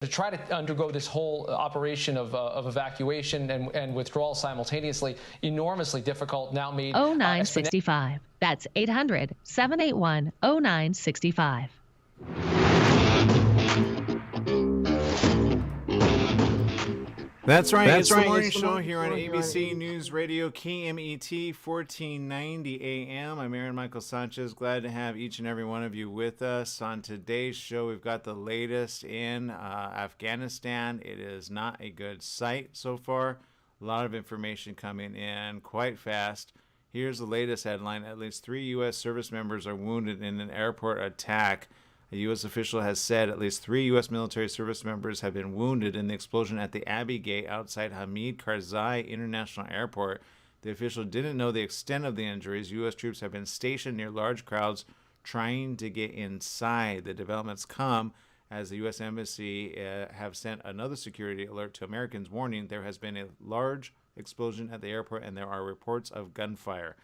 to try to undergo this whole operation of evacuation and withdrawal simultaneously, enormously difficult, now made 0965. That's 800-781-0965. That's right. It's the morning show here on ABC News Radio, KMET 1490 AM. I'm Aaron Michael Sanchez. Glad to have each and every one of you with us. On today's show, we've got the latest in Afghanistan. It is not a good sight so far. A lot of information coming in quite fast. Here's the latest headline. At least 3 U.S. service members are wounded in an airport attack. A U.S. official has said at least 3 U.S. military service members have been wounded in the explosion at the Abbey Gate outside Hamid Karzai International Airport. The official didn't know the extent of the injuries. U.S. troops have been stationed near large crowds trying to get inside. The developments come as the U.S. Embassy have sent another security alert to Americans, warning there has been a large explosion at the airport and there are reports of gunfire.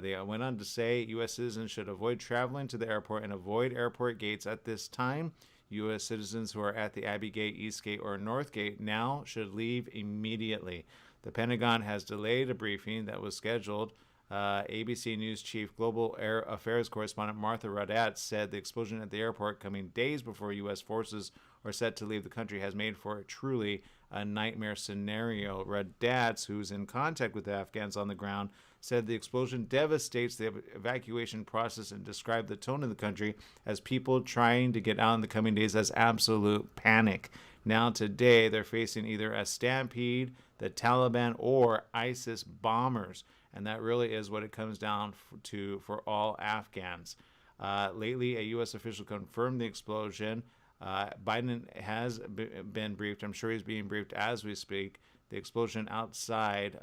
They went on to say U.S. citizens should avoid traveling to the airport and avoid airport gates at this time. U.S. citizens who are at the Abbey Gate, East Gate, or North Gate now should leave immediately. The Pentagon has delayed a briefing that was scheduled. ABC News Chief Global Air Affairs Correspondent Martha Radatz said the explosion at the airport, coming days before U.S. forces are set to leave the country, has made for truly a nightmare scenario. Radatz, who's in contact with the Afghans on the ground, said the explosion devastates the evacuation process and described the tone of the country as people trying to get out in the coming days as absolute panic. Now today, they're facing either a stampede, the Taliban, or ISIS bombers. And that really is what it comes down to for all Afghans. Lately, a U.S. official confirmed the explosion. Biden has been briefed. I'm sure he's being briefed as we speak. The explosion outside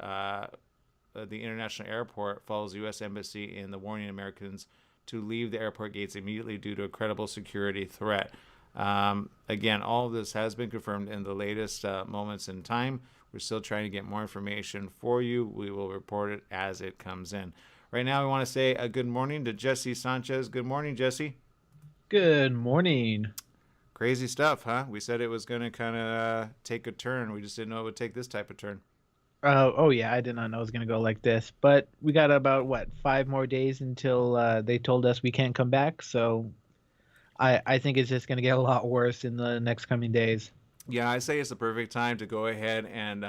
the international airport follows U.S. Embassy in the warning Americans to leave the airport gates immediately due to a credible security threat. Again, all of this has been confirmed in the latest moments in time. We're still trying to get more information for you. We will report it as it comes in. Right now, we want to say a good morning to Jesse Sanchez. Good morning, Jesse. Good morning. Crazy stuff, huh? We said it was going to kind of take a turn. We just didn't know it would take this type of turn. Oh yeah, I did not know it was gonna go like this. But we got about 5 more days until they told us we can't come back. So I think it's just gonna get a lot worse in the next coming days. Yeah, I say it's the perfect time to go ahead and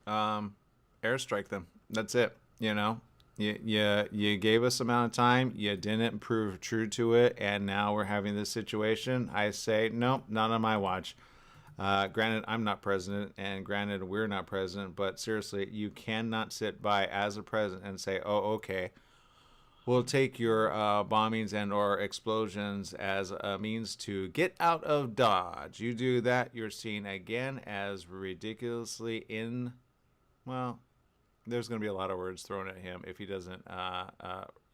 airstrike them. That's it. You know, you gave us amount of time. You didn't prove true to it, and now we're having this situation. I say nope, not on my watch. Granted, I'm not president, and granted, we're not president, but seriously, you cannot sit by as a president and say, oh, okay, we'll take your bombings and or explosions as a means to get out of Dodge. You do that, you're seen again as ridiculously well, there's going to be a lot of words thrown at him if he doesn't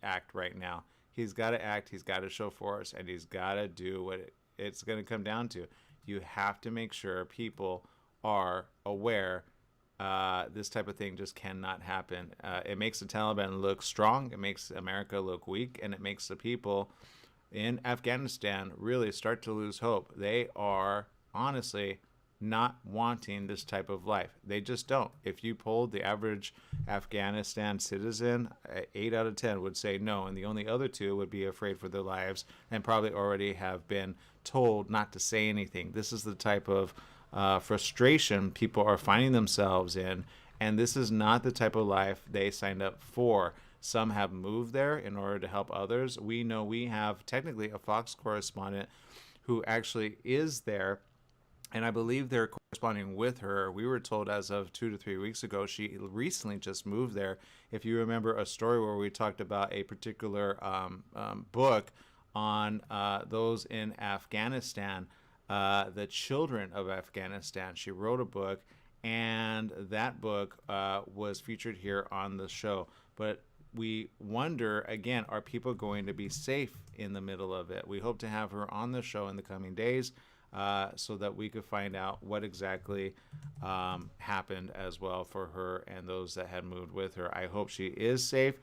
act right now. He's got to act, he's got to show force, and he's got to do what it's going to come down to. You have to make sure people are aware this type of thing just cannot happen. It makes the Taliban look strong, it makes America look weak, and it makes the people in Afghanistan really start to lose hope. They are honestly not wanting this type of life. They just don't. If you polled the average Afghanistan citizen, 8 out of 10 would say no, and the only other 2 would be afraid for their lives and probably already have been told not to say anything. This is the type of frustration people are finding themselves in, and this is not the type of life they signed up for. Some have moved there in order to help others. We know we have technically a Fox correspondent who actually is there, and I believe they're corresponding with her. We were told as of 2 to 3 weeks ago, she recently just moved there. If you remember a story where we talked about a particular book on those in Afghanistan, the children of Afghanistan. She wrote a book, and that book was featured here on the show. But we wonder, again, are people going to be safe in the middle of it? We hope to have her on the show in the coming days so that we could find out what exactly happened as well for her and those that had moved with her. I hope she is safe.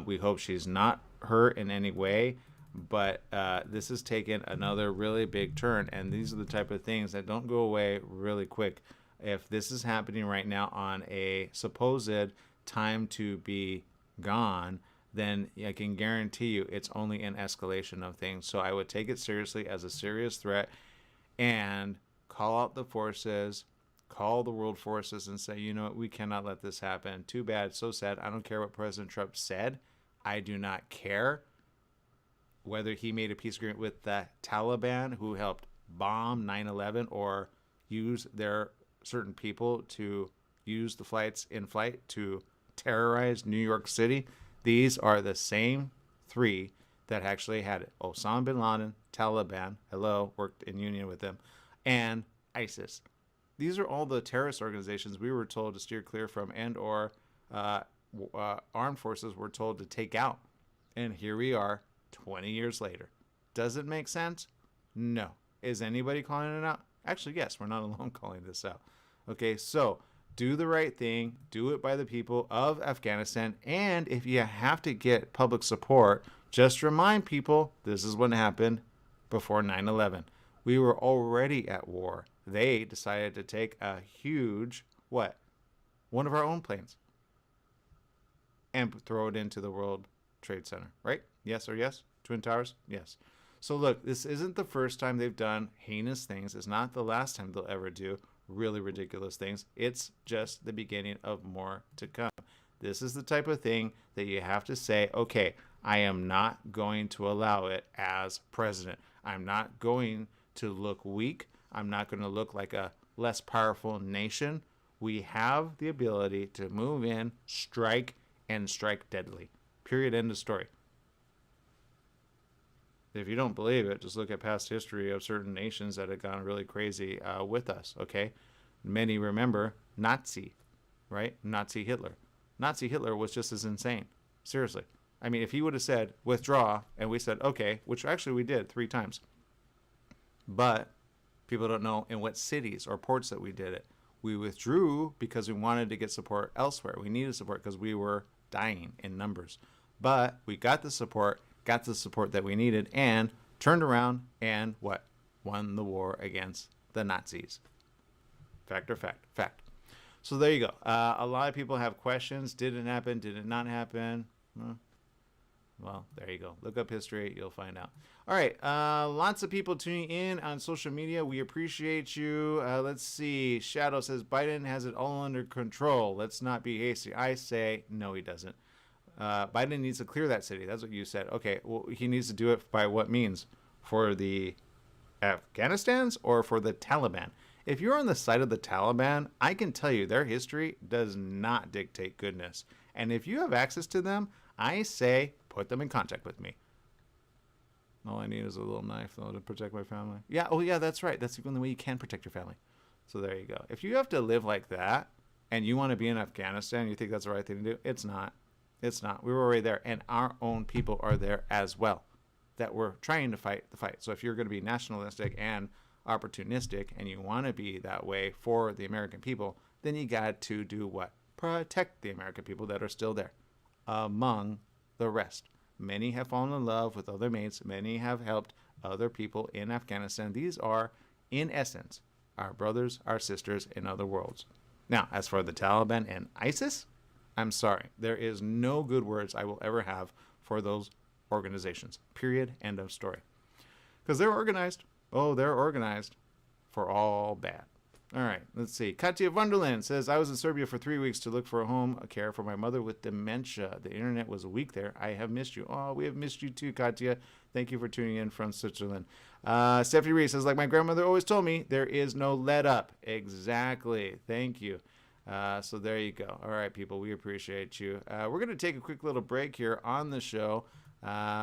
We hope she's not hurt in any way. But this has taken another really big turn, and these are the type of things that don't go away really quick. If this is happening right now on a supposed time to be gone, then I can guarantee you it's only an escalation of things. So I would take it seriously as a serious threat and call out the forces, call the world forces and say, you know what, we cannot let this happen. Too bad, so sad. I don't care what President Trump said. I do not care whether he made a peace agreement with the Taliban who helped bomb 9/11 or use their certain people to use the flights in flight to terrorize New York City. These are the same three that actually had it. Osama bin Laden, Taliban, worked in union with them, and ISIS. These are all the terrorist organizations we were told to steer clear from, and or armed forces were told to take out. And here we are 20 years later. Does it make sense? No. Is anybody calling it out? Actually, yes, we're not alone calling this out. Okay, so do the right thing. Do it by the people of Afghanistan. And if you have to get public support, just remind people this is what happened before 9/11. We were already at war. They decided to take a huge, one of our own planes and throw it into the World Trade Center, right? Yes or yes? Twin Towers? Yes. So look, this isn't the first time they've done heinous things. It's not the last time they'll ever do really ridiculous things. It's just the beginning of more to come. This is the type of thing that you have to say, okay, I am not going to allow it as president. I'm not going to look weak. I'm not going to look like a less powerful nation. We have the ability to move in, strike, and strike deadly. Period. End of story. If you don't believe it, just look at past history of certain nations that have gone really crazy with us, okay? Many remember Nazi, right? Nazi Hitler. Nazi Hitler was just as insane. Seriously. I mean, if he would have said, withdraw, and we said, okay, which actually we did 3 times. But people don't know in what cities or ports that we did it. We withdrew because we wanted to get support elsewhere. We needed support because we were dying in numbers. But we got the support that we needed, and turned around and won the war against the Nazis. Fact or fact? Fact. So there you go. A lot of people have questions. Did it happen? Did it not happen? Well, there you go. Look up history. You'll find out. All right. Lots of people tuning in on social media. We appreciate you. Let's see. Shadow says Biden has it all under control. Let's not be hasty. I say no, he doesn't. Biden needs to clear that city. That's what you said. Okay, well, he needs to do it by what means? For the Afghanistans or for the Taliban? If you're on the side of the Taliban, I can tell you their history does not dictate goodness. And if you have access to them, I say put them in contact with me. All I need is a little knife, though, to protect my family. Yeah, oh yeah, that's right. That's the only way you can protect your family. So there you go. If you have to live like that and you want to be in Afghanistan, you think that's the right thing to do, it's not. It's not. We were already there, and our own people are there as well that we're trying to fight the fight. So if you're going to be nationalistic and opportunistic and you want to be that way for the American people, then you got to do what? Protect the American people that are still there, among the rest. Many have fallen in love with other mates. Many have helped other people in Afghanistan. These are, in essence, our brothers, our sisters in other worlds. Now, as for the Taliban and ISIS, I'm sorry. There is no good words I will ever have for those organizations. Period. End of story. Because they're organized. Oh, they're organized for all bad. All right, let's see. Katya Wonderland says, I was in Serbia for 3 weeks to look for a home care for my mother with dementia. The internet was weak there. I have missed you. Oh, we have missed you too, Katya. Thank you for tuning in from Switzerland. Stephanie Reese says, like my grandmother always told me, there is no let up. Exactly. Thank you. So there you go. All right, people, we appreciate you. We're going to take a quick little break here on the show.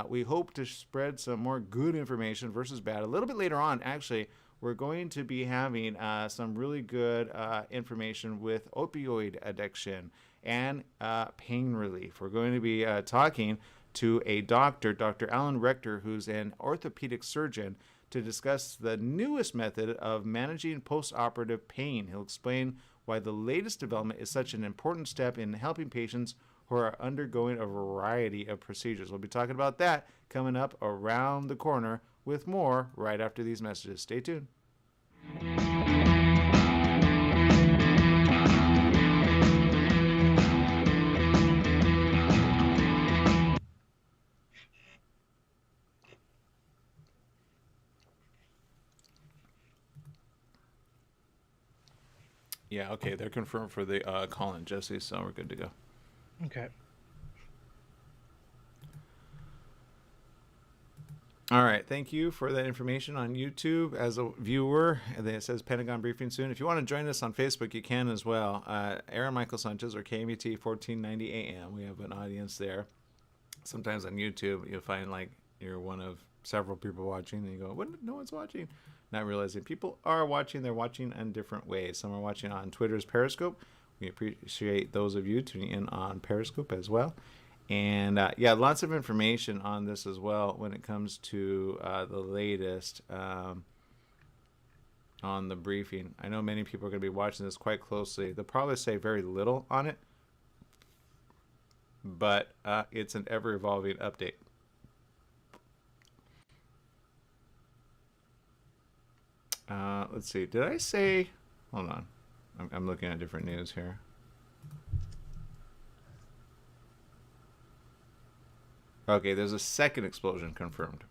We hope to spread some more good information versus bad. A little bit later on, actually, we're going to be having some really good information with opioid addiction and pain relief. We're going to be talking to a doctor, Dr. Alan Rector, who's an orthopedic surgeon, to discuss the newest method of managing post-operative pain. He'll explain why the latest development is such an important step in helping patients who are undergoing a variety of procedures. We'll be talking about that coming up around the corner with more right after these messages. Stay tuned. Yeah, okay, they're confirmed for the call-in, Jesse, so we're good to go. Okay. All right, thank you for that information on YouTube as a viewer. And then it says Pentagon briefing soon. If you want to join us on Facebook, you can as well. Aaron Michael Sanchez or KMET 1490 AM. We have an audience there. Sometimes on YouTube, you'll find like you're one of several people watching, and you go, "What? No one's watching." Not realizing people are watching. They're watching in different ways. Some are watching on Twitter's Periscope. We appreciate those of you tuning in on Periscope as well. And yeah, lots of information on this as well when it comes to the latest on the briefing. I know many people are going to be watching this quite closely. They'll probably say very little on it, but it's an ever-evolving update. Let's see. Did I say... Hold on. I'm looking at different news here. Okay, there's a second explosion confirmed.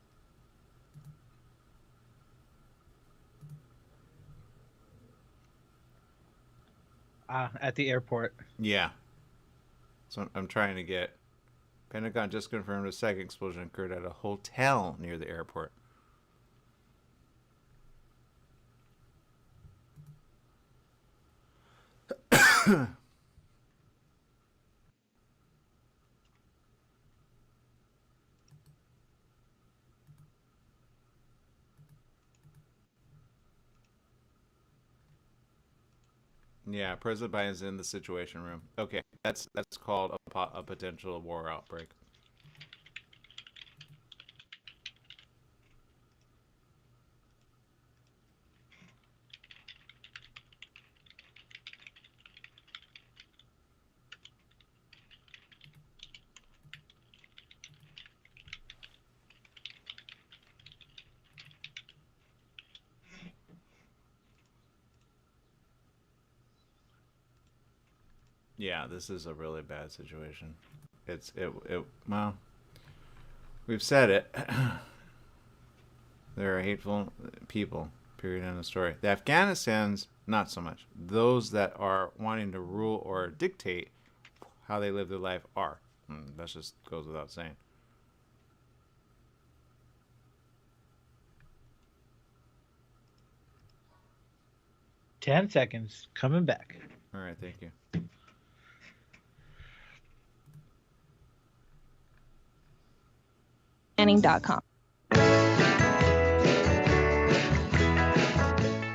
At the airport. Yeah. So I'm trying to get... Pentagon just confirmed a second explosion occurred at a hotel near the airport. Yeah, President Biden's in the Situation Room. Okay, that's called a potential war outbreak. Yeah, this is a really bad situation. Well, we've said it. There are hateful people, period, end of story. The Afghanistans, not so much. Those that are wanting to rule or dictate how they live their life are. That just goes without saying. Ten seconds. Coming back. All right, thank you. Manning.com.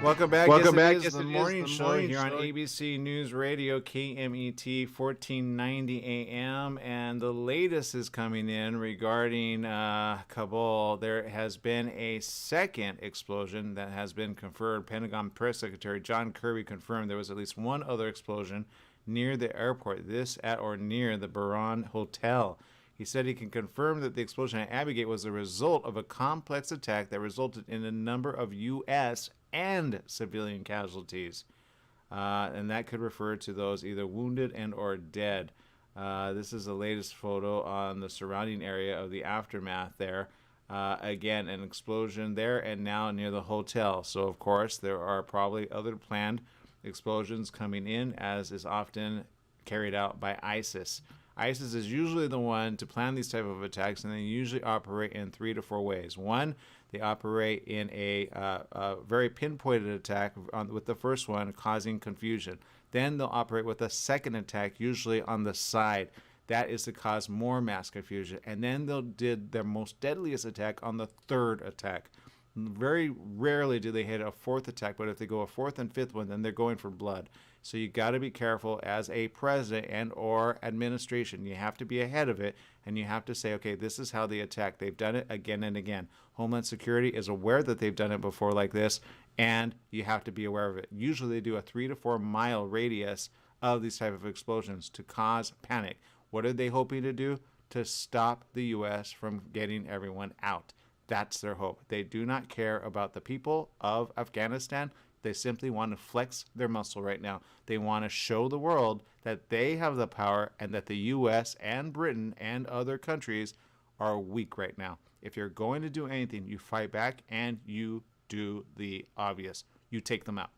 Welcome back. Welcome back. It's the morning show here on ABC News Radio, KMET 1490 AM. And the latest is coming in regarding Kabul. There has been a second explosion that has been confirmed. Pentagon Press Secretary John Kirby confirmed there was at least one other explosion near the airport, this at or near the Bahrain Hotel. He said he can confirm that the explosion at Abbey Gate was the result of a complex attack that resulted in a number of U.S. and civilian casualties. And that could refer to those either wounded and or dead. This is the latest photo on the surrounding area of the aftermath there. Again, an explosion there and now near the hotel. So, of course, there are probably other planned explosions coming in, as is often carried out by ISIS. ISIS is usually the one to plan these type of attacks, and they usually operate in 3 to 4 ways. One, they operate in a very pinpointed attack with the first one, causing confusion. Then they'll operate with a second attack, usually on the side. That is to cause more mass confusion. And then they'll do their most deadliest attack on the third attack. Very rarely do they hit a fourth attack, but if they go a fourth and fifth one, then they're going for blood. So you got to be careful as a president and or administration. You have to be ahead of it, and you have to say, okay, this is how they attack. They've done it again and again. Homeland Security is aware that they've done it before like this, and you have to be aware of it. Usually they do a 3 to 4 mile radius of these type of explosions to cause panic. What are they hoping to do? To stop the U.S. from getting everyone out. That's their hope. They do not care about the people of Afghanistan. They simply want to flex their muscle right now. They want to show the world that they have the power and that the U.S. and Britain and other countries are weak right now. If you're going to do anything, you fight back and you do the obvious. You take them out.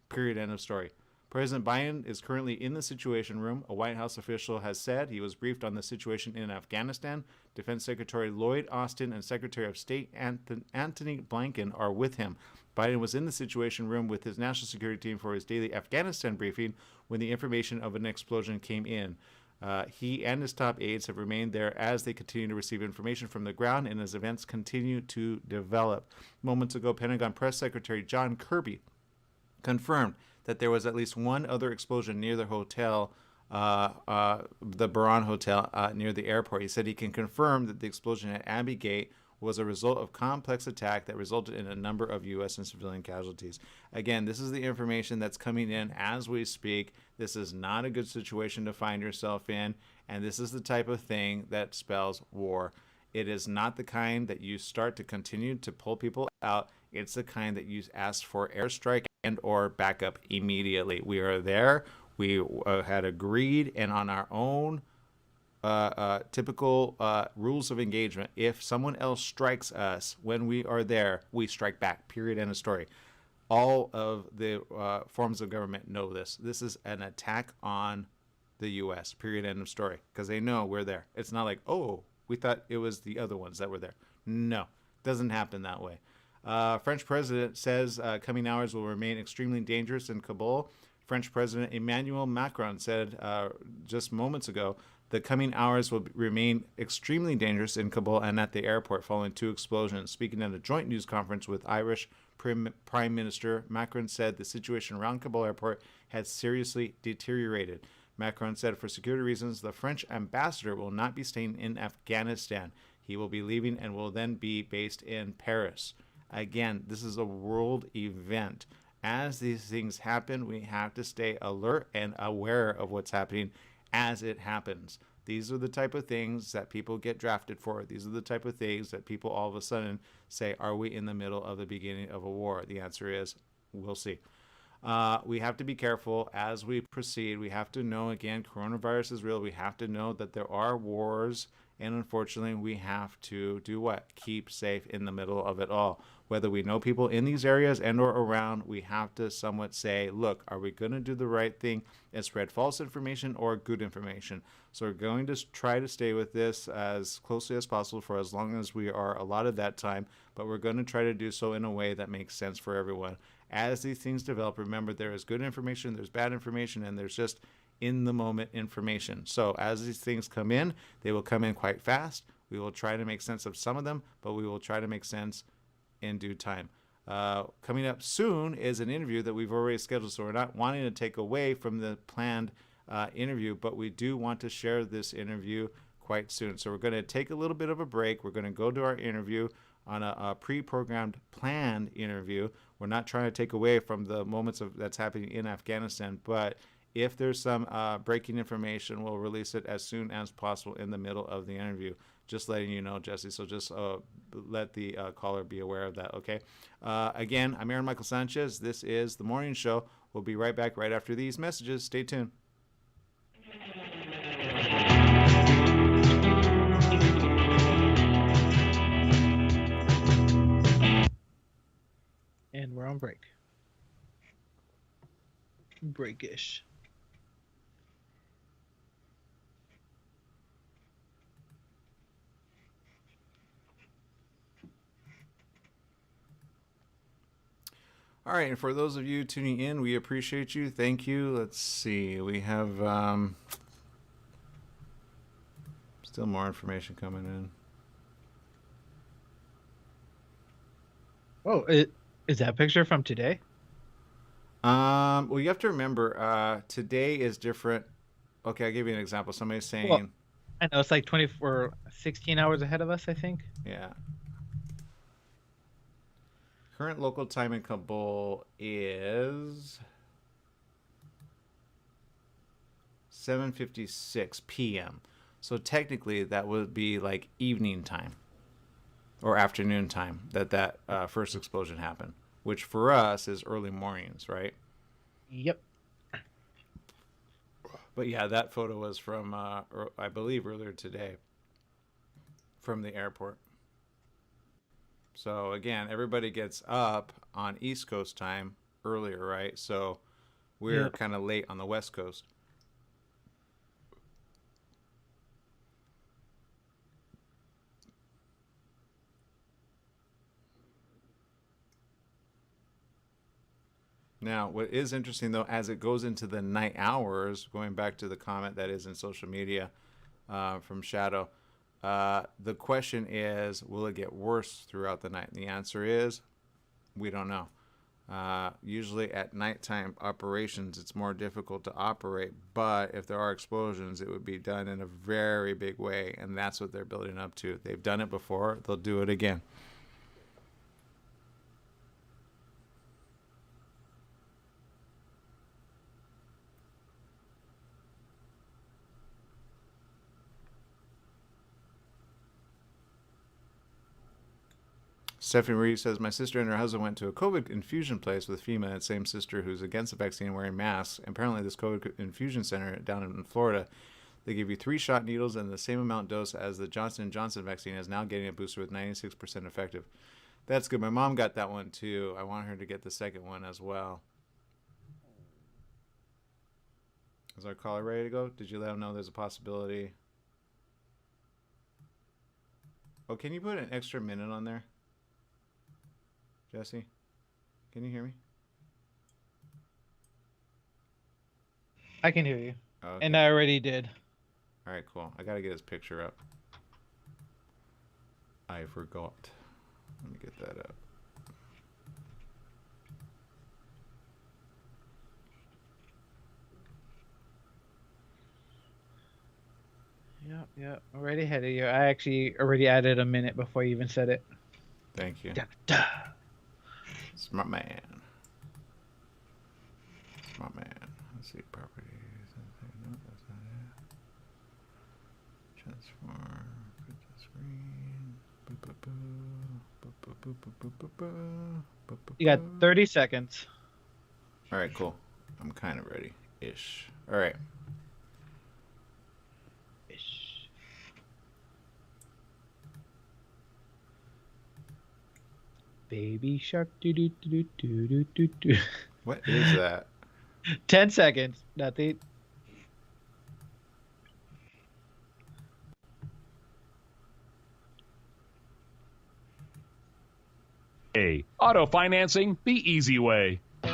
Period. End of story. President Biden is currently in the Situation Room. A White House official has said he was briefed on the situation in Afghanistan. Defense Secretary Lloyd Austin and Secretary of State Antony Blinken are with him. Biden was in the Situation Room with his national security team for his daily Afghanistan briefing when the information of an explosion came in. He and his top aides have remained there as they continue to receive information from the ground and as events continue to develop. Moments ago, Pentagon Press Secretary John Kirby confirmed that there was at least one other explosion near the hotel, the Baran Hotel near the airport. He said he can confirm that the explosion at Abbey Gate was a result of complex attack that resulted in a number of U.S. and civilian casualties. Again, this is the information that's coming in as we speak. This is not a good situation to find yourself in, and this is the type of thing that spells war. It is not the kind that you start to continue to pull people out. It's the kind that you ask for airstrike and or backup immediately. We are there. We had agreed, and on our own typical rules of engagement, if someone else strikes us when we are there, we strike back. Period. End of story. All of the forms of government know this. This is an attack on the U.S. Period. End of story. Because they know we're there. It's not like, oh, we thought it was the other ones that were there. No, doesn't happen that way. French president says coming hours will remain extremely dangerous in Kabul. French President Emmanuel Macron said just moments ago the coming hours will remain extremely dangerous in Kabul and at the airport following 2 explosions. Speaking at a joint news conference with Irish Prime Minister, Macron said the situation around Kabul airport had seriously deteriorated. Macron said for security reasons, the French ambassador will not be staying in Afghanistan. He will be leaving and will then be based in Paris. Again, this is a world event. As these things happen, we have to stay alert and aware of what's happening as it happens. These are the type of things that people get drafted for. These are the type of things that people all of a sudden say, are we in the middle of the beginning of a war? The answer is, we'll see. We have to be careful as we proceed. We have to know, again, coronavirus is real. We have to know that there are wars. And unfortunately, we have to do what? Keep safe in the middle of it all. Whether we know people in these areas and or around, we have to somewhat say, look, are we going to do the right thing and spread false information or good information? So we're going to try to stay with this as closely as possible for as long as we are allotted that time, but we're going to try to do so in a way that makes sense for everyone. As these things develop, remember there is good information, there's bad information, and there's just in the moment information. So as these things come in, they will come in quite fast. We will try to make sense of some of them, but we will try to make sense in due time. Coming up soon is an interview that we've already scheduled, so we're not wanting to take away from the planned interview, but we do want to share this interview quite soon. So we're going to take a little bit of a break. We're going to go to our interview on a pre-programmed planned interview. We're not trying to take away from the moments that's happening in Afghanistan, but if there's some breaking information, we'll release it as soon as possible in the middle of the interview. Just letting you know, Jesse. So just let the caller be aware of that, okay? Again, I'm Aaron Michael Sanchez. This is The Morning Show. We'll be right back right after these messages. Stay tuned. And we're on break. Breakish. All right, and for those of you tuning in, we appreciate you. Thank you. Let's see. We have still more information coming in. Oh, is that picture from today? Well, you have to remember, today is different. Okay, I'll give you an example. Somebody's saying... Well, I know, it's like 16 hours ahead of us, I think. Yeah. Current local time in Kabul is 7:56 p.m. So technically, that would be like evening time or afternoon time that first explosion happened, which for us is early mornings, right? Yep. But yeah, that photo was from, I believe, earlier today from the airport. So again, everybody gets up on East Coast time earlier, right? So we're kind of late on the West Coast. Now, what is interesting, though, as it goes into the night hours, going back to the comment that is in social media from Shadow, the question is, will it get worse throughout the night? And the answer is, we don't know. Usually at nighttime operations, it's more difficult to operate, but if there are explosions, it would be done in a very big way, and that's what they're building up to. They've done it before, they'll do it again. Stephanie Marie says, my sister and her husband went to a COVID infusion place with FEMA, and same sister who's against the vaccine wearing masks. Apparently, this COVID infusion center down in Florida, they give you 3 shot needles and the same amount dose as the Johnson & Johnson vaccine is now getting a booster with 96% effective. That's good. My mom got that one too. I want her to get the second one as well. Is our caller ready to go? Did you let them know there's a possibility? Oh, can you put an extra minute on there? Jesse, can you hear me? I can hear you. Okay. And I already did. All right, cool. I got to get his picture up. I forgot. Let me get that up. Yep. Already ahead of you. I actually already added a minute before you even said it. Thank you. Da. Smart man. Smart man. Let's see. Properties. No, that's not it. Transform. Put the screen. You got 30 seconds. All right, cool. I'm kind of ready-ish. All right. Baby shark do do do do do do do. What is that? 10 seconds. Nothing. Auto financing the easy way. The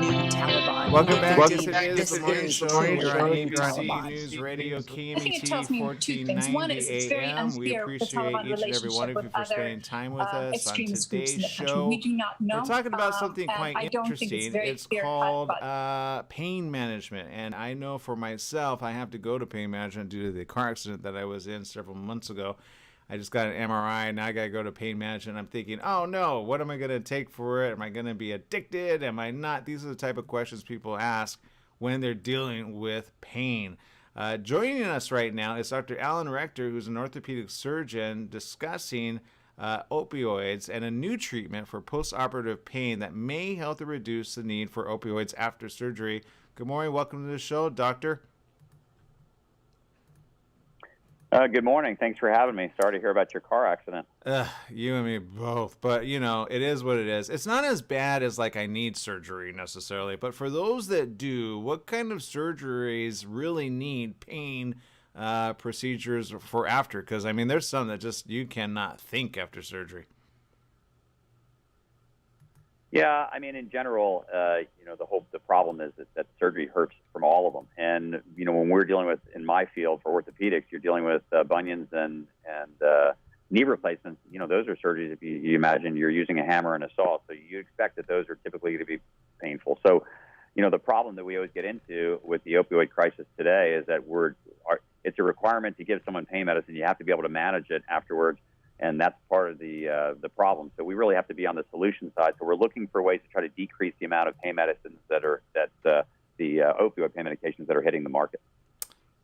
new Taliban. Welcome back. This This is the morning show here on ABC News Radio, I think it tells me two things. One is it's very unclear We the appreciate Taliban each and every one relationship of you with for other spending time with us on extremist groups in today's the country. show. We do not know. We're talking about something and quite I don't think interesting. it's very It's clear-cut, called but pain management. And I know for myself, I have to go to pain management due to the car accident that I was in several months ago. I just got an MRI, now I got to go to pain management. I'm thinking, oh no, what am I going to take for it? Am I going to be addicted? Am I not? These are the type of questions people ask when they're dealing with pain. Joining us right now is Dr. Alan Rector, who's an orthopedic surgeon, discussing opioids and a new treatment for postoperative pain that may help to reduce the need for opioids after surgery. Good morning. Welcome to the show, Doctor. Good morning. Thanks for having me. Sorry to hear about your car accident. You and me both. But, you know, it is what it is. It's not as bad as, like, I need surgery necessarily. But for those that do, what kind of surgeries really need pain procedures for after? Because, I mean, there's some that just you cannot think after surgery. Yeah, I mean, in general, the problem is that surgery hurts from all of them. And, you know, when we're dealing with, in my field for orthopedics, you're dealing with bunions and knee replacements. You know, those are surgeries, if you imagine you're using a hammer and a saw. So you expect that those are typically going to be painful. So, you know, the problem that we always get into with the opioid crisis today is that it's a requirement to give someone pain medicine. You have to be able to manage it afterwards. And that's part of the problem. So we really have to be on the solution side. So we're looking for ways to try to decrease the amount of pain medicines that the opioid pain medications that are hitting the market.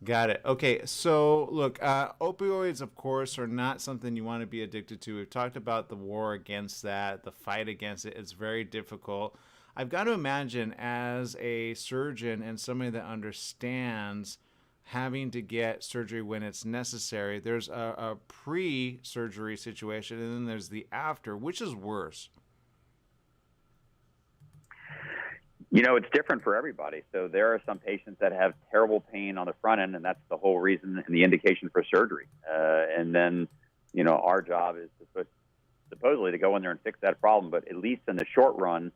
Got it. Okay, so look, opioids, of course, are not something you want to be addicted to. We've talked about the war against that, the fight against it. It's very difficult. I've got to imagine, as a surgeon and somebody that understands having to get surgery when it's necessary, there's a pre-surgery situation, and then there's the after. Which is worse? You know, it's different for everybody. So there are some patients that have terrible pain on the front end, and that's the whole reason and the indication for surgery. And then, you know, our job is supposedly to go in there and fix that problem. But at least in the short run,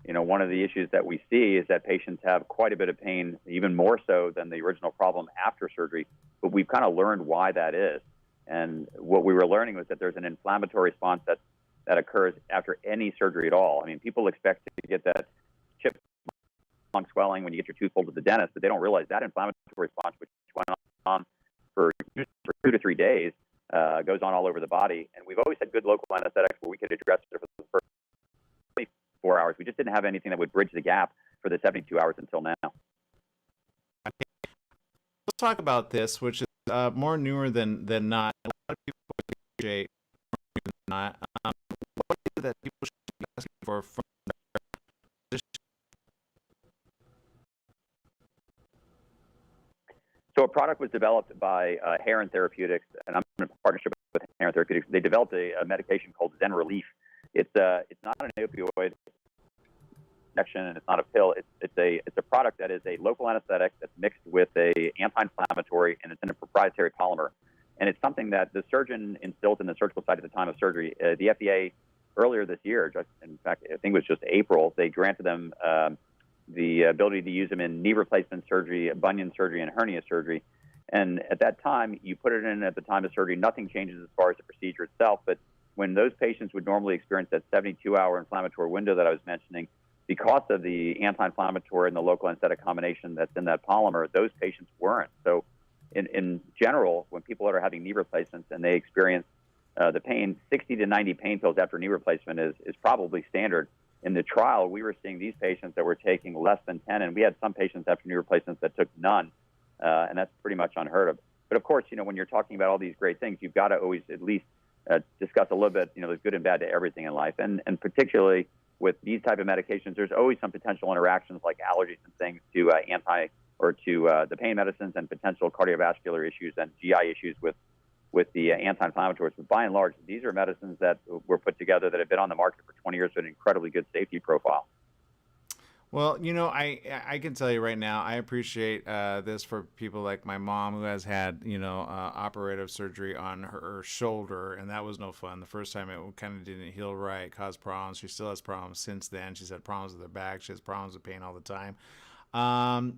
you know, one of the issues that we see is that patients have quite a bit of pain, even more so than the original problem after surgery. But we've kind of learned why that is. And what we were learning was that there's an inflammatory response that occurs after any surgery at all. I mean, people expect to get that chip lung swelling when you get your tooth pulled at the dentist, but they don't realize that inflammatory response, which went on for 2 to 3 days, goes on all over the body. And we've always had good local anesthetics where we could address it for the first 24 hours. We just didn't have anything that would bridge the gap for the 72 hours until now. Let's talk about this, which is more newer than not. A lot of people appreciate not. What is it that people should be asking for from their physician? So a product was developed by Heron Therapeutics, and I'm in partnership with Heron Therapeutics. They developed a medication called Zen Relief. It's not an opioid injection, and it's not a pill. It's a product that is a local anesthetic that's mixed with a anti-inflammatory, and it's in a proprietary polymer. And it's something that the surgeon instilled in the surgical site at the time of surgery. The FDA earlier this year, in fact, I think it was just April, they granted them the ability to use them in knee replacement surgery, bunion surgery, and hernia surgery. And at that time, you put it in at the time of surgery, nothing changes as far as the procedure itself. But when those patients would normally experience that 72-hour inflammatory window that I was mentioning, because of the anti-inflammatory and the local anesthetic combination that's in that polymer, those patients weren't. So in general, when people are having knee replacements and they experience the pain, 60 to 90 pain pills after knee replacement is probably standard. In the trial, we were seeing these patients that were taking less than 10, and we had some patients after knee replacements that took none, and that's pretty much unheard of. But of course, you know, when you're talking about all these great things, you've got to always at least discuss a little bit, you know, there's good and bad to everything in life. And particularly with these type of medications, there's always some potential interactions like allergies and things to the pain medicines, and potential cardiovascular issues and GI issues with the anti-inflammatories. But by and large, these are medicines that were put together that have been on the market for 20 years with an incredibly good safety profile. Well, you know, I can tell you right now, I appreciate this for people like my mom, who has had, you know, operative surgery on her shoulder, and that was no fun. The first time it kind of didn't heal right, caused problems. She still has problems since then. She's had problems with her back. She has problems with pain all the time.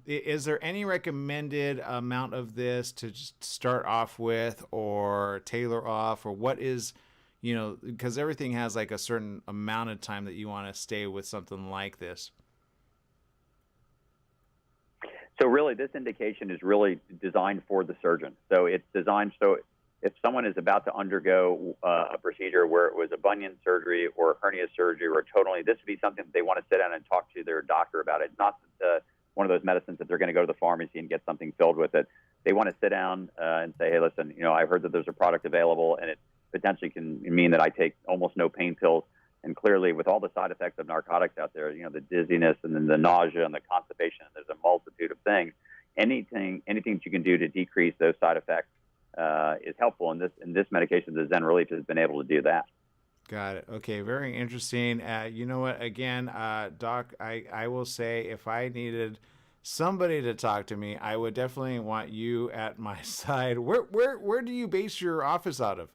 Is there any recommended amount of this to just start off with, or tailor off, or what is, you know, because everything has like a certain amount of time that you want to stay with something like this? So really, this indication is really designed for the surgeon. So it's designed so if someone is about to undergo a procedure where it was a bunion surgery or a hernia surgery or totally, this would be something that they want to sit down and talk to their doctor about. It's not one of those medicines that they're going to go to the pharmacy and get something filled with it. They want to sit down and say, hey, listen, you know, I've heard that there's a product available, and it potentially can mean that I take almost no pain pills. And clearly, with all the side effects of narcotics out there, you know, the dizziness and then the nausea and the constipation, there's a multitude of things. Anything that you can do to decrease those side effects is helpful. And this medication, the Zen Relief, has been able to do that. Got it. Okay, very interesting. You know what? Again, Doc, I will say, if I needed somebody to talk to me, I would definitely want you at my side. Where do you base your office out of?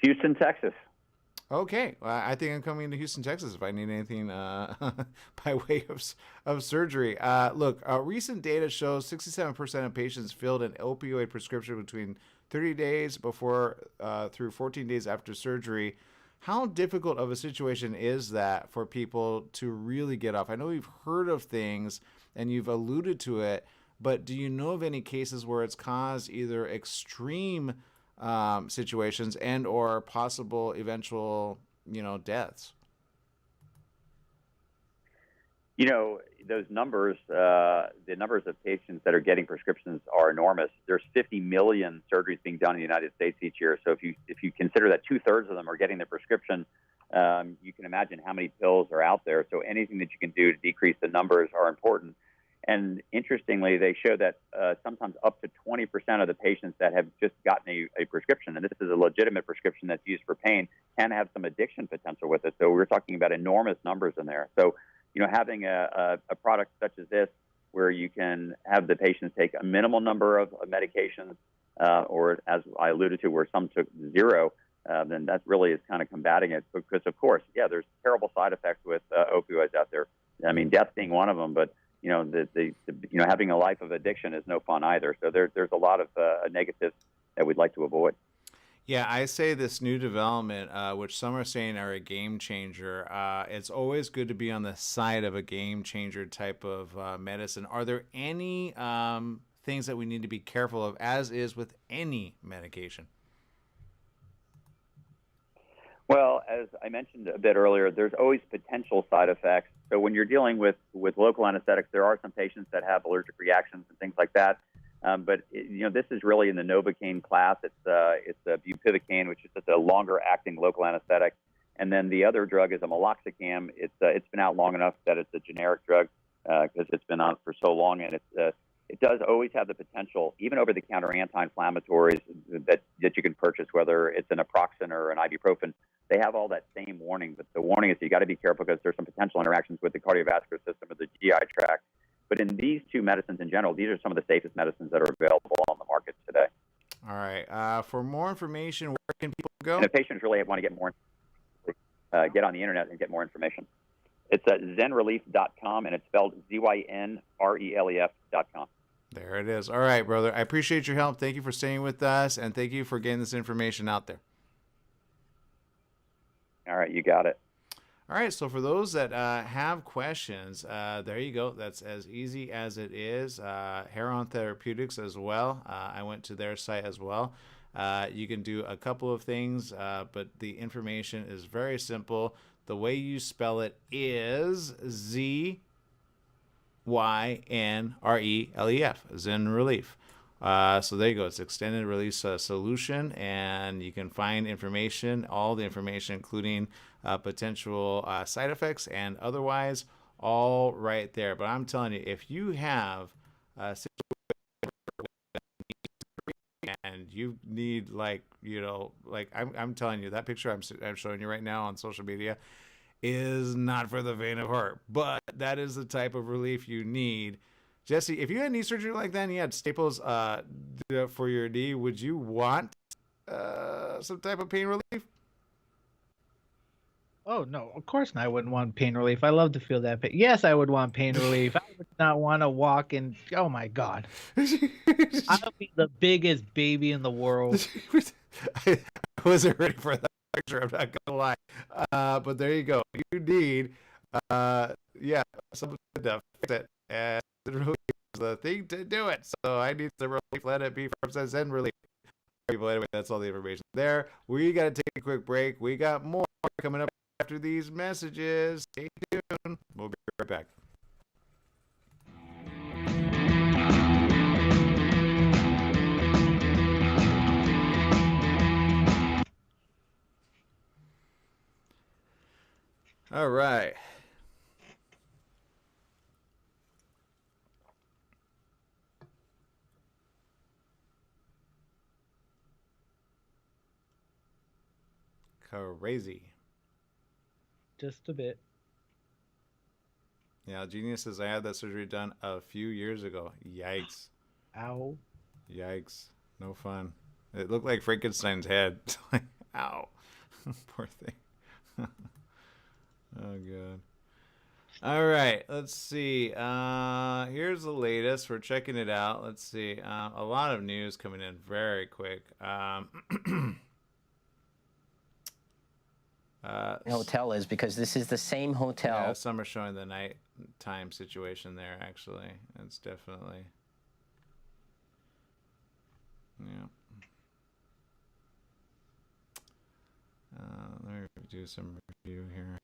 Houston, Texas. Okay, well, I think I'm coming to Houston, Texas if I need anything by way of surgery. Look, recent data shows 67% of patients filled an opioid prescription between 30 days before through 14 days after surgery. How difficult of a situation is that for people to really get off? I know we've heard of things and you've alluded to it, but do you know of any cases where it's caused either extreme situations and or possible eventual, you know, deaths? You know, those numbers, the numbers of patients that are getting prescriptions are enormous. There's 50 million surgeries being done in the United States each year. So if you consider that 2/3 of them are getting the prescription, you can imagine how many pills are out there. So anything that you can do to decrease the numbers are important. And interestingly, they show that sometimes up to 20% of the patients that have just gotten a prescription, and this is a legitimate prescription that's used for pain, can have some addiction potential with it. So we're talking about enormous numbers in there. So, you know, having a product such as this, where you can have the patients take a minimal number of medications, or as I alluded to, where some took zero, then that really is kind of combating it. Because, of course, yeah, there's terrible side effects with opioids out there. I mean, death being one of them, but you know, having a life of addiction is no fun either. So there's a lot of negatives that we'd like to avoid. Yeah, I say this new development, which some are saying are a game changer. It's always good to be on the side of a game changer type of medicine. Are there any things that we need to be careful of, as is with any medication? Well, as I mentioned a bit earlier, there's always potential side effects. So when you're dealing with local anesthetics, there are some patients that have allergic reactions and things like that. But you know, this is really in the Novocaine class. It's a bupivacaine, which is just a longer-acting local anesthetic, and then the other drug is a Meloxicam. It's been out long enough that it's a generic drug because it's been out for so long, and it does always have the potential, even over-the-counter anti-inflammatories that you can purchase, whether it's an naproxen or an ibuprofen. They have all that same warning, but the warning is you got to be careful because there's some potential interactions with the cardiovascular system or the GI tract. But in these two medicines in general, these are some of the safest medicines that are available on the market today. All right. For more information, where can people go? And if patients really want to get more, get on the internet and get more information. It's at zenrelief.com, and it's spelled ZYNRELEF.com. There it is. All right, brother. I appreciate your help. Thank you for staying with us, and thank you for getting this information out there. All right, you got it. All right, so for those that have questions, there you go. That's as easy as it is. Heron Therapeutics as well. I went to their site as well. You can do a couple of things, but the information is very simple. The way you spell it is ZYNRELEF, Zen Relief. So there you go. It's extended release solution, and you can find information, all the information, including potential side effects and otherwise, all right there. But I'm telling you, if you have a situation and you need, like, you know, like I'm telling you, that picture I'm showing you right now on social media is not for the faint of heart, but that is the type of relief you need. Jesse, if you had knee surgery like that and you had staples for your knee, would you want some type of pain relief? Oh, no, of course not. I wouldn't want pain relief. I love to feel that pain. Yes, I would want pain relief. I would not want to walk in. Oh, my God. I would be the biggest baby in the world. I wasn't ready for that picture, I'm not going to lie. But there you go. You need, something to fix it. And it really is the thing to do it. So I need some relief. Let it be from Zen Relief. Anyway, that's all the information there. We got to take a quick break. We got more coming up after these messages. Stay tuned. We'll be right back. All right. Crazy. Just a bit. Yeah, Genius says I had that surgery done a few years ago. Yikes. Ow. Yikes. No fun. It looked like Frankenstein's head. Ow. Poor thing. Oh, God. All right. Let's see. Here's the latest. We're checking it out. Let's see. A lot of news coming in very quick. Hotel is, because this is the same hotel. Yeah, some are showing the nighttime situation there, actually. It's definitely. Yeah. Let me do some review here.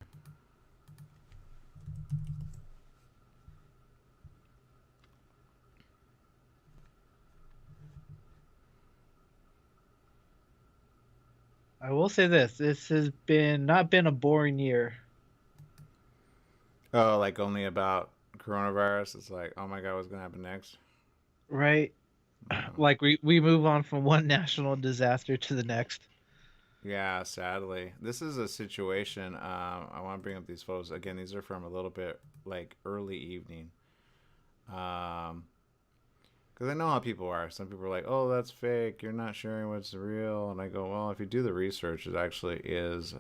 will say this: this has not been a boring year. Oh, like only about coronavirus? It's like, oh my God, what's gonna happen next? Right? Like we move on from one national disaster to the next. Yeah, sadly, this is a situation. I want to bring up these photos again. These are from a little bit like early evening. Because I know how people are. Some people are like, "Oh, that's fake. You're not sharing what's real." And I go, "Well, if you do the research, it actually is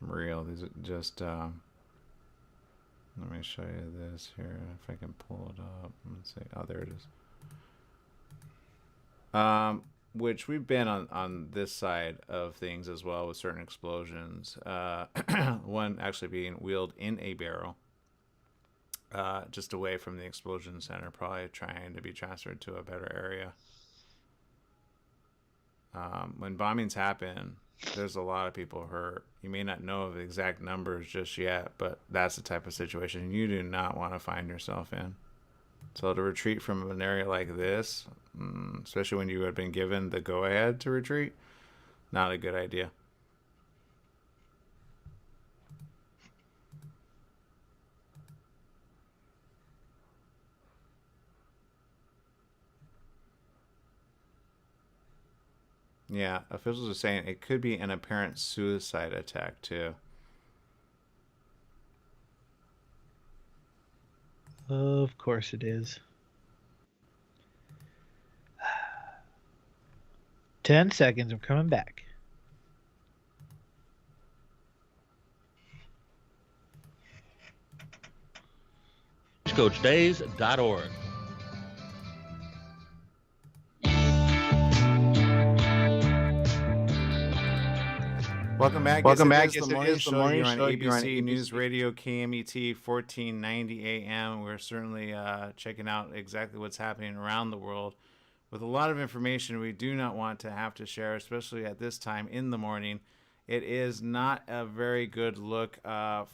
real." These are just. Let me show you this here. If I can pull it up. Let's see. Oh, there it is. Which we've been on this side of things as well with certain explosions. One actually being wheeled in a barrel. Just away from the explosion center, probably trying to be transferred to a better area. When bombings happen, there's a lot of people hurt. You may not know of the exact numbers just yet, but that's the type of situation you do not want to find yourself in. So to retreat from an area like this, especially when you had been given the go-ahead to retreat, not a good idea. Yeah, officials are saying it could be an apparent suicide attack too. Of course it is. 10 seconds. I'm coming back. CoachDays.org. Welcome back. Welcome Yes, back. it Yes, is it the morning is the show morning here on show ABC, here on ABC. News Radio KMET 1490 AM. We're certainly checking out exactly what's happening around the world with a lot of information we do not want to have to share, especially at this time in the morning. It is not a very good look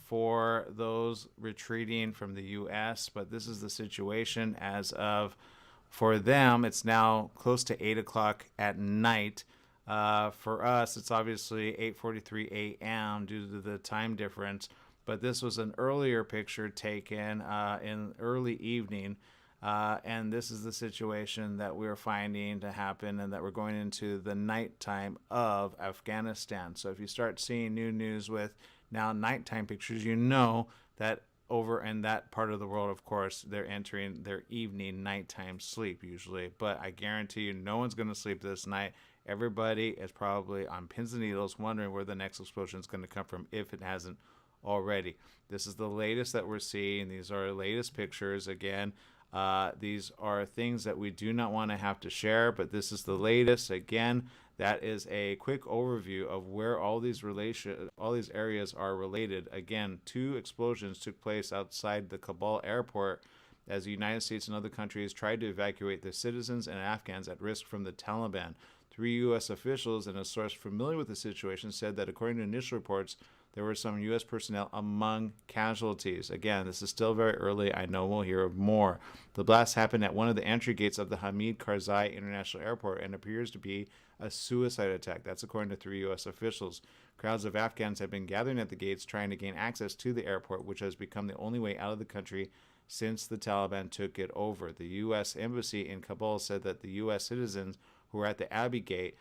for those retreating from the U.S., but this is the situation as of, for them, it's now close to 8 o'clock at night. For us, it's obviously 8:43 a.m. due to the time difference, but this was an earlier picture taken in early evening, and this is the situation that we're finding to happen and that we're going into the nighttime of Afghanistan. So if you start seeing new news with now nighttime pictures, you know that over in that part of the world, of course, they're entering their evening nighttime sleep usually, but I guarantee you no one's going to sleep this night. Everybody is probably on pins and needles wondering where the next explosion is going to come from if it hasn't already. This is the latest that we're seeing. These are the latest pictures. Again, these are things that we do not want to have to share, but this is the latest. Again, that is a quick overview of where all these areas are related. Again, 2 explosions took place outside the Kabul airport as the United States and other countries tried to evacuate their citizens and Afghans at risk from the Taliban. 3 U.S. officials and a source familiar with the situation said that according to initial reports, there were some U.S. personnel among casualties. Again, this is still very early. I know we'll hear of more. The blast happened at one of the entry gates of the Hamid Karzai International Airport and appears to be a suicide attack. That's according to 3 U.S. officials. Crowds of Afghans have been gathering at the gates trying to gain access to the airport, which has become the only way out of the country since the Taliban took it over. The U.S. Embassy in Kabul said that the U.S. citizens who are at the Abbey Gate,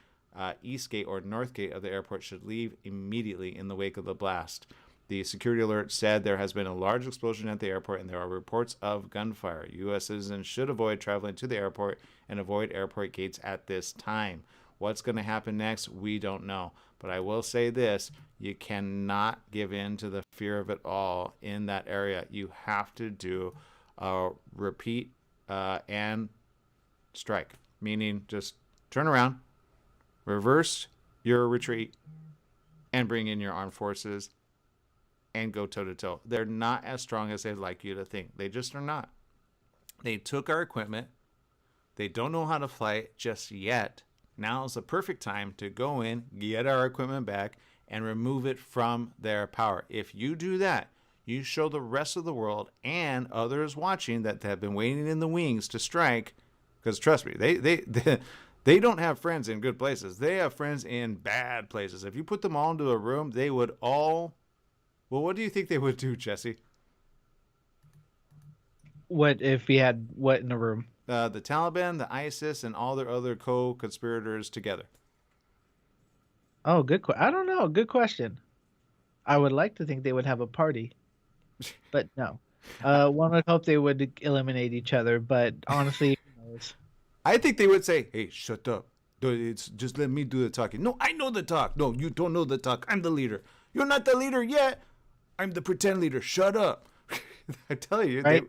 East Gate, or North Gate of the airport should leave immediately in the wake of the blast. The security alert said there has been a large explosion at the airport and there are reports of gunfire. U.S. citizens should avoid traveling to the airport and avoid airport gates at this time. What's going to happen next? We don't know. But I will say this, you cannot give in to the fear of it all in that area. You have to do repeat and strike, meaning just turn around, reverse your retreat, and bring in your armed forces and go toe-to-toe. They're not as strong as they'd like you to think. They just are not. They took our equipment. They don't know how to fly it just yet. Now is the perfect time to go in, get our equipment back, and remove it from their power. If you do that, you show the rest of the world and others watching that have been waiting in the wings to strike, because trust me, They don't have friends in good places. They have friends in bad places. If you put them all into a room, they would all... Well, what do you think they would do, Jesse? What if we had what in a room? The Taliban, the ISIS, and all their other co-conspirators together. Oh, I don't know. Good question. I would like to think they would have a party, but no. One would hope they would eliminate each other, but honestly, who knows? I think they would say, hey, shut up. It's just let me do the talking. No, I know the talk. No, you don't know the talk. I'm the leader. You're not the leader yet. I'm the pretend leader. Shut up. I tell you, right?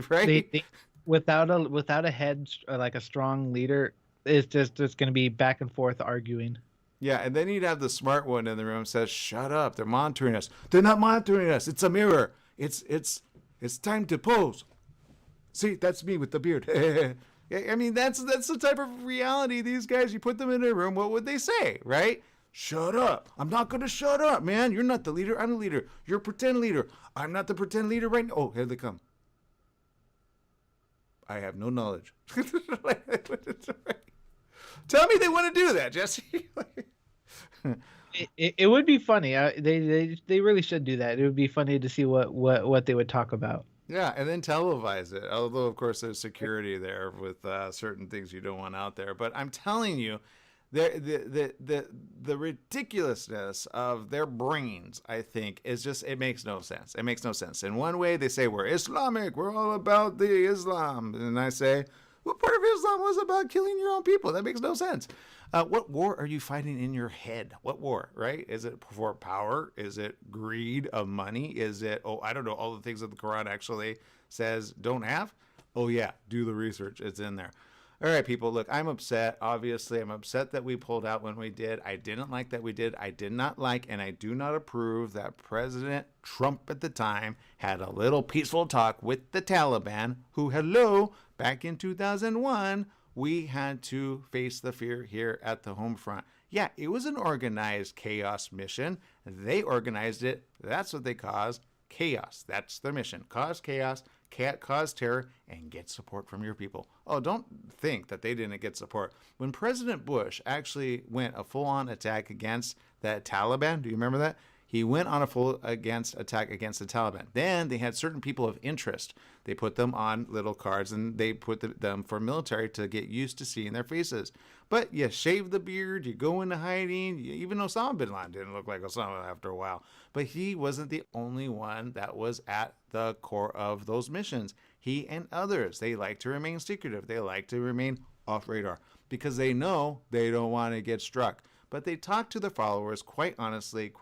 Right? They, without a head, like a strong leader, it's going to be back and forth arguing. Yeah, and then you'd have the smart one in the room says, shut up. They're monitoring us. They're not monitoring us. It's a mirror. It's time to pose. See, that's me with the beard. I mean, that's the type of reality these guys, you put them in a room, what would they say, right? Shut up. I'm not going to shut up, man. You're not the leader. I'm the leader. You're a pretend leader. I'm not the pretend leader right now. Oh, here they come. I have no knowledge. Tell me they want to do that, Jesse. It would be funny. They really should do that. It would be funny to see what they would talk about. Yeah, and then televise it. Although, of course, there's security there with certain things you don't want out there. But I'm telling you, the ridiculousness of their brains, I think, is just, it makes no sense. It makes no sense. In one way, they say, we're Islamic. We're all about the Islam. And I say, what part of Islam was about killing your own people? That makes no sense. What war are you fighting in your head? What war, right? Is it for power? Is it greed of money? Is it, I don't know, all the things that the Quran actually says don't have? Oh, yeah, do the research. It's in there. All right, people, look, I'm upset. Obviously, I'm upset that we pulled out when we did. I didn't like that we did. I did not like, and I do not approve that President Trump at the time had a little peaceful talk with the Taliban, who, hello, back in 2001, we had to face the fear here at the home front. Yeah, it was an organized chaos mission. They organized it. That's what they caused. Chaos. That's their mission. Cause chaos, cause terror, and get support from your people. Oh, don't think that they didn't get support. When President Bush actually went a full-on attack against that Taliban, do you remember that? He went on a full attack against the Taliban. Then they had certain people of interest. They put them on little cards and they put them for military to get used to seeing their faces. But you shave the beard, you go into hiding. Even Osama bin Laden didn't look like Osama after a while. But he wasn't the only one that was at the core of those missions. He and others, they like to remain secretive. They like to remain off radar because they know they don't want to get struck. But they talk to their followers quite honestly,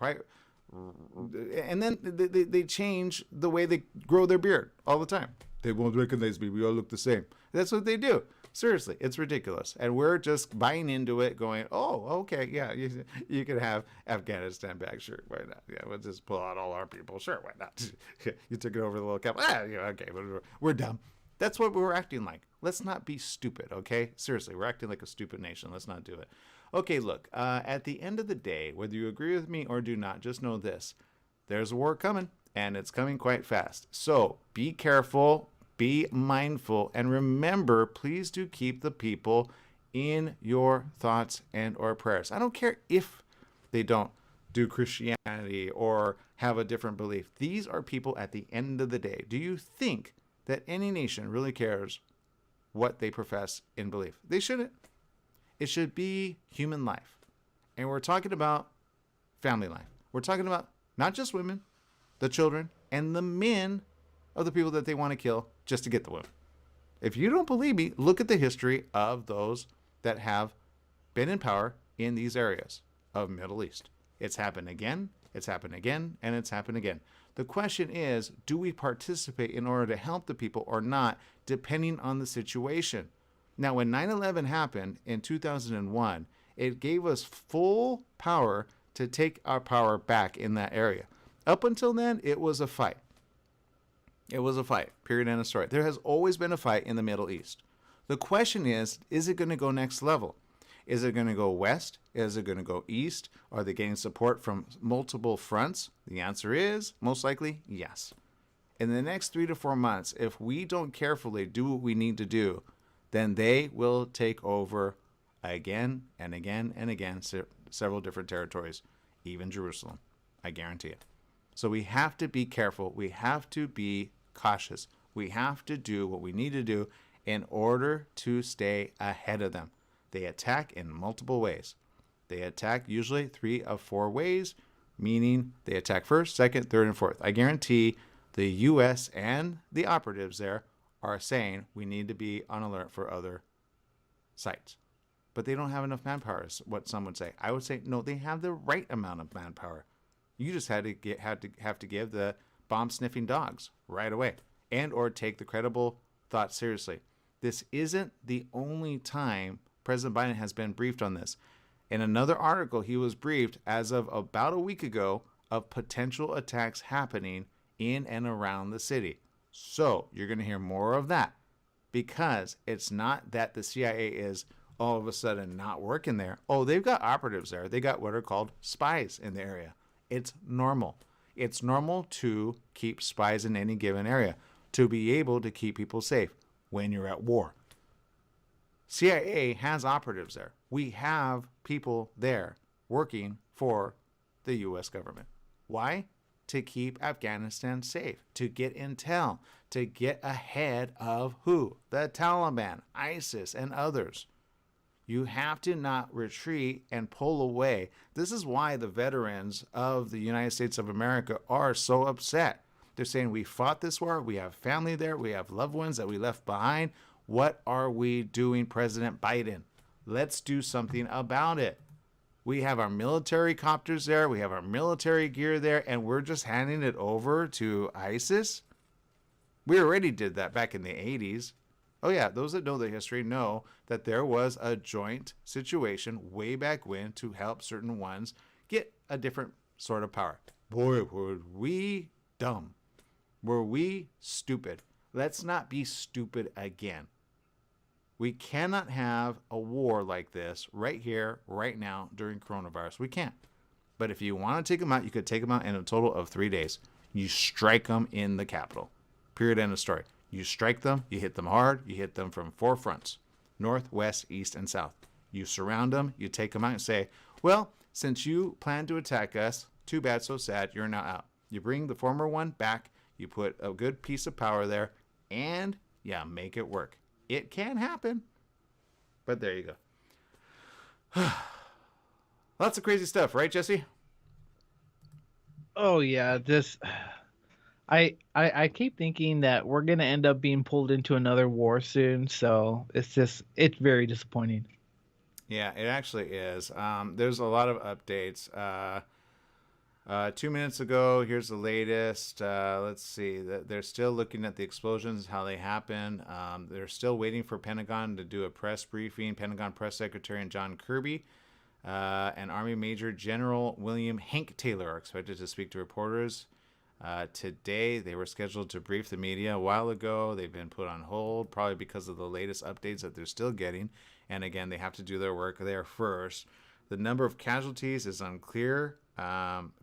and then they change the way they grow their beard all the time. They won't recognize me. We all look the same. That's what they do. Seriously, it's ridiculous. And we're just buying into it going, oh, okay, yeah, you can have Afghanistan back. Sure, why not? Yeah, we'll just pull out all our people. Sure, why not? You took it over the little cap. Yeah, okay, we're dumb. That's what we're acting like. Let's not be stupid, okay? Seriously, we're acting like a stupid nation. Let's not do it. Okay, look, at the end of the day, whether you agree with me or do not, just know this. There's a war coming, and it's coming quite fast. So be careful, be mindful, and remember, please do keep the people in your thoughts and or prayers. I don't care if they don't do Christianity or have a different belief. These are people at the end of the day. Do you think that any nation really cares what they profess in belief? They shouldn't. It should be human life. And we're talking about family life. We're talking about not just women, the children, and the men of the people that they want to kill just to get the women. If you don't believe me, look at the history of those that have been in power in these areas of Middle East. It's happened again, it's happened again, and it's happened again. The question is, do we participate in order to help the people or not, depending on the situation? Now, when 9/11 happened in 2001, it gave us full power to take our power back in that area. Up until then, it was a fight. It was a fight, period, end of story. There has always been a fight in the Middle East. The question is it going to go next level? Is it going to go west? Is it going to go east? Are they getting support from multiple fronts? The answer is most likely yes. In the next 3 to 4 months, if we don't carefully do what we need to do, then they will take over again and again and again, several different territories, even Jerusalem. I guarantee it. So we have to be careful. We have to be cautious. We have to do what we need to do in order to stay ahead of them. They attack in multiple ways. They attack usually 3 of 4 ways, meaning they attack first, second, third, and fourth. I guarantee the U.S. and the operatives there are saying we need to be on alert for other sites. But they don't have enough manpower, is what some would say. I would say, no, they have the right amount of manpower. You just have to give the bomb-sniffing dogs right away and or take the credible thought seriously. This isn't the only time President Biden has been briefed on this. In another article, he was briefed as of about a week ago of potential attacks happening in and around the city. So you're going to hear more of that, because it's not that the CIA is all of a sudden not working there. Oh, they've got operatives there. They got what are called spies in the area. It's normal. It's normal to keep spies in any given area, to be able to keep people safe when you're at war. CIA has operatives there. We have people there working for the U.S. government. Why? To keep Afghanistan safe, to get intel, to get ahead of who? The Taliban, ISIS, and others. You have to not retreat and pull away. This is why the veterans of the United States of America are so upset. They're saying, we fought this war, we have family there, we have loved ones that we left behind. What are we doing, President Biden? Let's do something about it. We have our military copters there, we have our military gear there, and we're just handing it over to ISIS? We already did that back in the 80s. Oh yeah, those that know the history know that there was a joint situation way back when to help certain ones get a different sort of power. Boy, were we dumb. Were we stupid? Let's not be stupid again. We cannot have a war like this right here, right now, during coronavirus. We can't. But if you want to take them out, you could take them out in a total of 3 days. You strike them in the Capitol. Period, end of story. You strike them, you hit them hard, you hit them from 4 fronts, north, west, east, and south. You surround them, you take them out and say, well, since you plan to attack us, too bad, so sad, you're now out. You bring the former one back, you put a good piece of power there, and yeah, make it work. It can happen, but there you go. Lots of crazy stuff, right, Jesse? Oh yeah, I keep thinking that we're gonna end up being pulled into another war soon. So it's very disappointing. Yeah, it actually is. There's a lot of updates. 2 minutes ago, here's the latest. Let's see. They're still looking at the explosions, how they happen. They're still waiting for Pentagon to do a press briefing. Pentagon Press Secretary and John Kirby and Army Major General William Hank Taylor are expected to speak to reporters today. They were scheduled to brief the media a while ago. They've been put on hold, probably because of the latest updates that they're still getting. And again, they have to do their work there first. The number of casualties is unclear.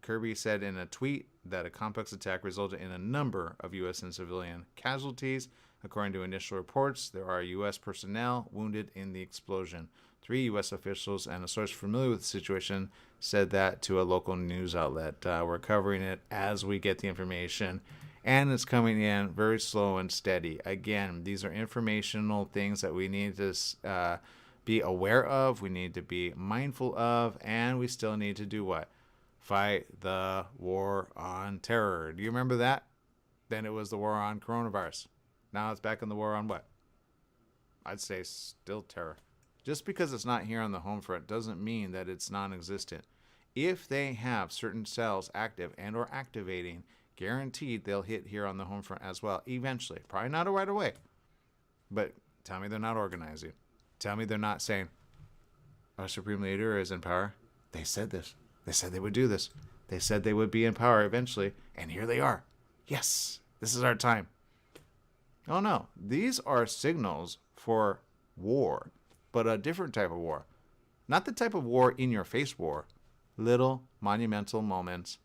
Kirby said in a tweet that a complex attack resulted in a number of U.S. and civilian casualties. According to initial reports, there are U.S. personnel wounded in the explosion. 3 U.S. officials and a source familiar with the situation said that to a local news outlet. We're covering it as we get the information, and it's coming in very slow and steady. Again, these are informational things that we need to be aware of, we need to be mindful of, and we still need to do what? Fight the war on terror. Do you remember that? Then it was the war on coronavirus. Now it's back on the war on what? I'd say still terror. Just because it's not here on the home front doesn't mean that it's non-existent. If they have certain cells active and or activating, guaranteed they'll hit here on the home front as well eventually. Probably not right away. But tell me they're not organizing. Tell me they're not saying, our supreme leader is in power. They said this. They said they would do this. They said they would be in power eventually. And here they are. Yes, this is our time. Oh no, these are signals for war, but a different type of war. Not the type of war in your face war. Little monumental moments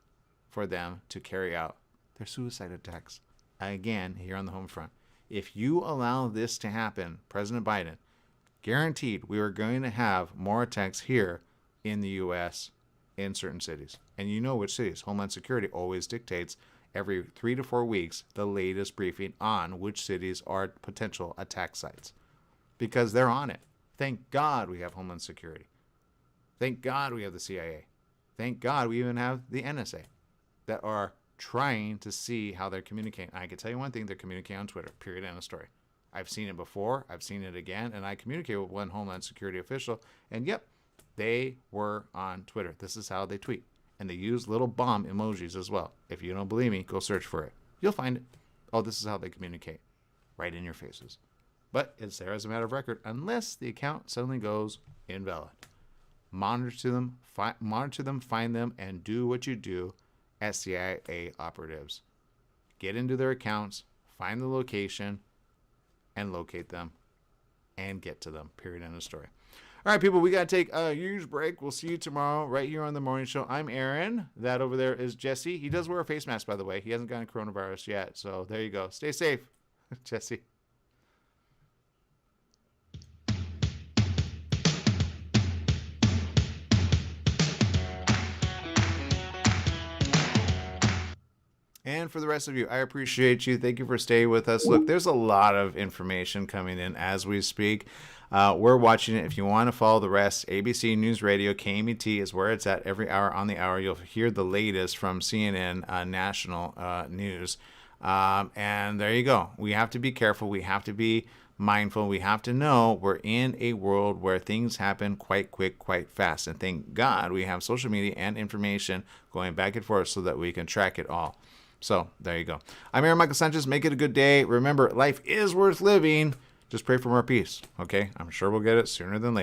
for them to carry out their suicide attacks. Again, here on the home front. If you allow this to happen, President Biden, guaranteed we are going to have more attacks here in the U.S. in certain cities. And you know which cities. Homeland Security always dictates every 3 to 4 weeks the latest briefing on which cities are potential attack sites. Because they're on it. Thank God we have Homeland Security. Thank God we have the CIA. Thank God we even have the NSA that are trying to see how they're communicating. I can tell you one thing, they're communicating on Twitter, period, end of story. I've seen it before, I've seen it again, and I communicate with one Homeland Security official, and yep, they were on Twitter. This is how they tweet. And they use little bomb emojis as well. If you don't believe me, go search for it. You'll find it. Oh, this is how they communicate. Right in your faces. But it's there as a matter of record, unless the account suddenly goes invalid. Monitor them, find them, and do what you do as CIA operatives. Get into their accounts, find the location, and locate them, and get to them. Period. End of story. All right, people, we got to take a huge break. We'll see you tomorrow right here on The Morning Show. I'm Aaron. That over there is Jesse. He does wear a face mask, by the way. He hasn't gotten coronavirus yet, so there you go. Stay safe, Jesse. And for the rest of you, I appreciate you. Thank you for staying with us. Look, there's a lot of information coming in as we speak. We're watching it. If you want to follow the rest, ABC News Radio, KMET is where it's at every hour on the hour. You'll hear the latest from CNN national news. And there you go. We have to be careful. We have to be mindful. We have to know we're in a world where things happen quite quick, quite fast. And thank God we have social media and information going back and forth so that we can track it all. So there you go. I'm Aaron Michael Sanchez. Make it a good day. Remember, life is worth living. Just pray for more peace. Okay? I'm sure we'll get it sooner than later.